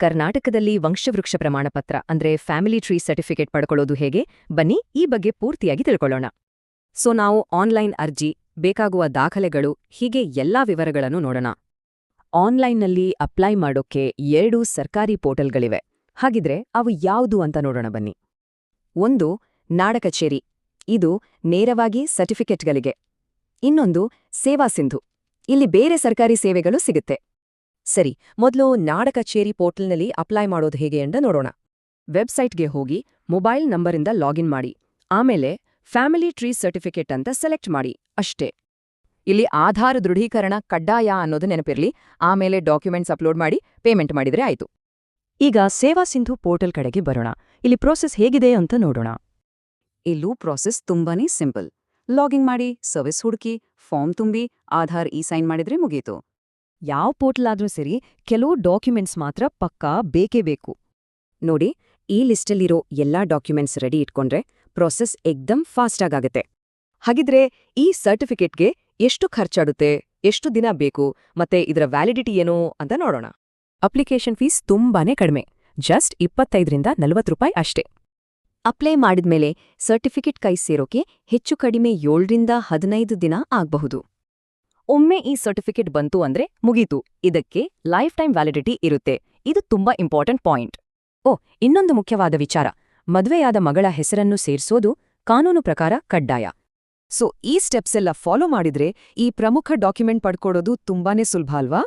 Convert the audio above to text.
ಕರ್ನಾಟಕದಲ್ಲಿ ವಂಶವೃಕ್ಷ ಪ್ರಮಾಣಪತ್ರ ಅಂದ್ರೆ ಫ್ಯಾಮಿಲಿ ಟ್ರೀ ಸರ್ಟಿಫಿಕೇಟ್ ಪಡ್ಕೊಳ್ಳೋದು ಹೇಗೆ ಬನ್ನಿ ಈ ಬಗ್ಗೆ ಪೂರ್ತಿಯಾಗಿ ತಿಳ್ಕೊಳ್ಳೋಣ. ಸೊ ನಾವು ಆನ್ಲೈನ್ ಅರ್ಜಿ, ಬೇಕಾಗುವ ದಾಖಲೆಗಳು ಹೀಗೆ ಎಲ್ಲಾ ವಿವರಗಳನ್ನು ನೋಡೋಣ. ಆನ್ಲೈನ್ನಲ್ಲಿ ಅಪ್ಲೈ ಮಾಡೋಕ್ಕೆ 2 ಸರ್ಕಾರಿ ಪೋರ್ಟಲ್ಗಳಿವೆ. ಹಾಗಿದ್ರೆ ಅವು ಯಾವುದು ಅಂತ ನೋಡೋಣ ಬನ್ನಿ. ಒಂದು ನಾಡ ಕಚೇರಿ, ಇದು ನೇರವಾಗಿ ಸರ್ಟಿಫಿಕೇಟ್ಗಳಿಗೆ. ಇನ್ನೊಂದು ಸೇವಾ ಸಿಂಧು, ಇಲ್ಲಿ ಬೇರೆ ಸರ್ಕಾರಿ ಸೇವೆಗಳು ಸಿಗುತ್ತೆ. ಸರಿ, ಮೊದಲು ನಾಡ ಕಚೇರಿ ಪೋರ್ಟಲ್ನಲ್ಲಿ ಅಪ್ಲೈ ಮಾಡೋದು ಹೇಗೆ ಅಂತ ನೋಡೋಣ. ವೆಬ್ಸೈಟ್ಗೆ ಹೋಗಿ ಮೊಬೈಲ್ ನಂಬರಿಂದ ಲಾಗಿನ್ ಮಾಡಿ, ಆಮೇಲೆ ಫ್ಯಾಮಿಲಿ ಟ್ರೀ ಸರ್ಟಿಫಿಕೇಟ್ ಅಂತ ಸೆಲೆಕ್ಟ್ ಮಾಡಿ, ಅಷ್ಟೇ. ಇಲ್ಲಿ ಆಧಾರ್ ದೃಢೀಕರಣ ಕಡ್ಡಾಯ ಅನ್ನೋದು ನೆನಪಿರ್ಲಿ, ಆಮೇಲೆ ಡಾಕ್ಯುಮೆಂಟ್ಸ್ ಅಪ್ಲೋಡ್ ಮಾಡಿ ಪೇಮೆಂಟ್ ಮಾಡಿದ್ರೆ ಆಯ್ತು. ಈಗ ಸೇವಾ ಸಿಂಧು ಪೋರ್ಟಲ್ ಕಡೆಗೆ ಬರೋಣ. ಇಲ್ಲಿ ಪ್ರೋಸೆಸ್ ಹೇಗಿದೆ ಅಂತ ನೋಡೋಣ. ಇಲ್ಲೂ ಪ್ರೋಸೆಸ್ ತುಂಬಾನೇ ಸಿಂಪಲ್. ಲಾಗಿನ್ ಮಾಡಿ, ಸರ್ವಿಸ್ ಹುಡುಕಿ, ಫಾರ್ಮ್ ತುಂಬಿ, ಆಧಾರ್ ಸೈನ್ ಮಾಡಿದ್ರೆ ಮುಗೀತು. ಯಾವ ಪೋರ್ಟಲ್ ಆದ್ರೂ ಸರಿ, ಕೆಲವು ಡಾಕ್ಯುಮೆಂಟ್ಸ್ ಮಾತ್ರ ಪಕ್ಕಾ ಬೇಕೇ ಬೇಕು. ನೋಡಿ, ಈ ಲಿಸ್ಟಲ್ಲಿರೋ ಎಲ್ಲಾ ಡಾಕ್ಯುಮೆಂಟ್ಸ್ ರೆಡಿ ಇಟ್ಕೊಂಡ್ರೆ ಪ್ರೋಸೆಸ್ ಎಕ್ದಮ್ ಫಾಸ್ಟಾಗತ್ತೆ. ಹಾಗಿದ್ರೆ ಈ ಸರ್ಟಿಫಿಕೇಟ್ಗೆ ಎಷ್ಟು ಖರ್ಚಾಗುತ್ತೆ, ಎಷ್ಟು ದಿನ ಬೇಕು, ಮತ್ತೆ ಇದರ ವ್ಯಾಲಿಡಿಟಿ ಏನು ಅಂತ ನೋಡೋಣ. ಅಪ್ಲಿಕೇಶನ್ ಫೀಸ್ ತುಂಬಾನೇ ಕಡಿಮೆ, ಜಸ್ಟ್ 25ರಿಂದ 40 ರೂಪಾಯಿ ಅಷ್ಟೇ. ಅಪ್ಲೈ ಮಾಡಿದ್ಮೇಲೆ ಸರ್ಟಿಫಿಕೇಟ್ ಕೈ ಸೇರೋಕೆ ಹೆಚ್ಚು ಕಡಿಮೆ 7ರಿಂದ 15 ದಿನ ಆಗ್ಬಹುದು. ಒಮ್ಮೆ ಈ ಸರ್ಟಿಫಿಕೇಟ್ ಬಂತು ಅಂದ್ರೆ ಮುಗೀತು, ಇದಕ್ಕೆ ಲೈಫ್ ಟೈಮ್ ವ್ಯಾಲಿಡಿಟಿ ಇರುತ್ತೆ. ಇದು ತುಂಬಾ ಇಂಪಾರ್ಟೆಂಟ್ ಪಾಯಿಂಟ್. ಇನ್ನೊಂದು ಮುಖ್ಯವಾದ ವಿಚಾರ, ಮದುವೆಯಾದ ಮಗಳ ಹೆಸರನ್ನು ಸೇರ್ಸೋದು ಕಾನೂನು ಪ್ರಕಾರ ಕಡ್ಡಾಯ. ಸೊ ಈ ಸ್ಟೆಪ್ಸ್ ಎಲ್ಲ ಫಾಲೋ ಮಾಡಿದ್ರೆ ಈ ಪ್ರಮುಖ ಡಾಕ್ಯುಮೆಂಟ್ ಪಡ್ಕೊಡೋದು ತುಂಬಾನೇ ಸುಲಭ ಅಲ್ವಾ?